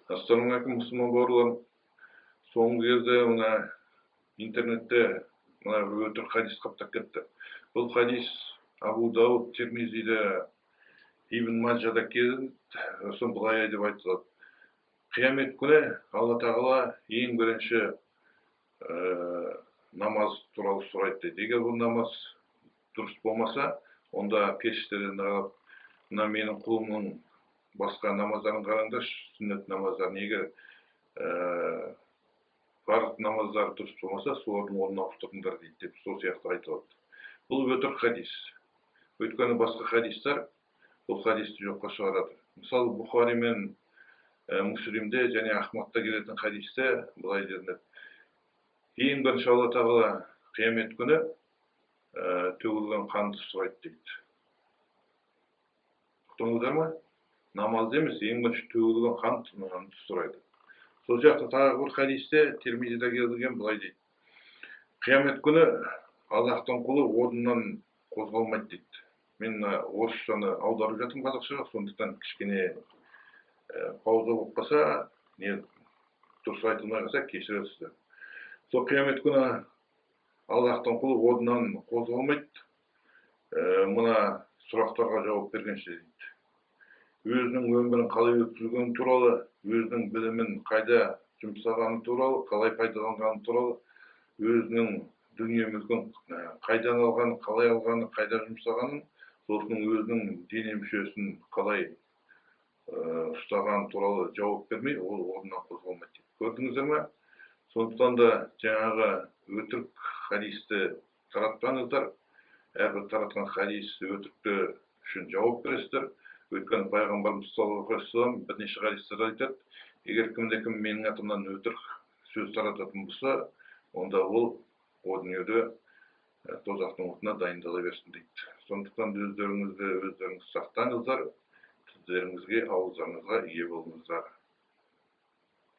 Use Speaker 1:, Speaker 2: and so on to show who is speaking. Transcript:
Speaker 1: Ассалаумағалейкум, мұсылман бауырларым. Соңғы кезде мына интернетте мына өтір хадис қаптап кетті. Бұл хадис Абу Дауд, Тирмизиде, Ибн Маджада келді. Сосын былай деп айтылады. Қиямет күні Алла тағала ең бірінші намаз туралы сұрайды дейді. Егер бұл намаз дұрыс болмаса, онда періштелерден қарап, мына менің құлымның басқа намаздарын қараңдаршы, сүннет намаздарын. Егер фарз намаздары дұрыс болмаса, солардың орнына ауыстырыңдар дейді деп сол сияқты айтылады. Бұл өтірік хадис. Өйткені басқа хадистер бұл хадисті жоққа шығарады. Мысалы, Бұхари мен Муслимде және Ахмадта келетін хадисте былай делінеді. Ең бірінші Алла тағала қиямет күні төгілген қанды сұрайды дейді. Ұқтыңыздар ма? Намазды емес, ең бірінші төгілген қанды сұрайды. Сол жақта тағы бір хадисте Тирмизиде келген былай дейді. Қиямет күні Аллахтың құлы орнынан қозғалмайды дейді. Мен орысшаны аударып жатырмын қазақшаға, сондықтан кішкене пауза болып қалса, не дұрыс айтылмай қалса кешіресіздер. Сол қиямет күні Аллахтың құлы орнынан қозғалмайды. Мына сұрақтарға жауап бергенше дейді. Өзінің өмірін қалай өткізгені туралы, өзінің білімін қайда жұмсағаны туралы, қалай пайдаланғаны туралы, өзінің дүние мүлкін қайдан алғаны, қалай алғаны, қайда жұмсағанын, сосын өзінің дене мүшесін қалай ұстаған туралы жауап бермей, ол орнынан қозғалмайды. Көрдіңіздер ме? Сондықтан да жаңағы өтірік хадисті таратпаңыздар. Әрбір таратқан хадис өтірікті үшін жауап бересіздер. Өйткені пайғамбарымыз саллаллаху алейхи ва саллям бірнеше хадистерде айтады, егер кімде-кім менің атымнан өтірік сөз тарататын болса, онда ол о дүниеде тозақтың отына дайындала берсін дейді. Сондықтан өздеріңіз сақтаңыздар, тілдеріңізге, ауыздарыңызға ие болыңыздар.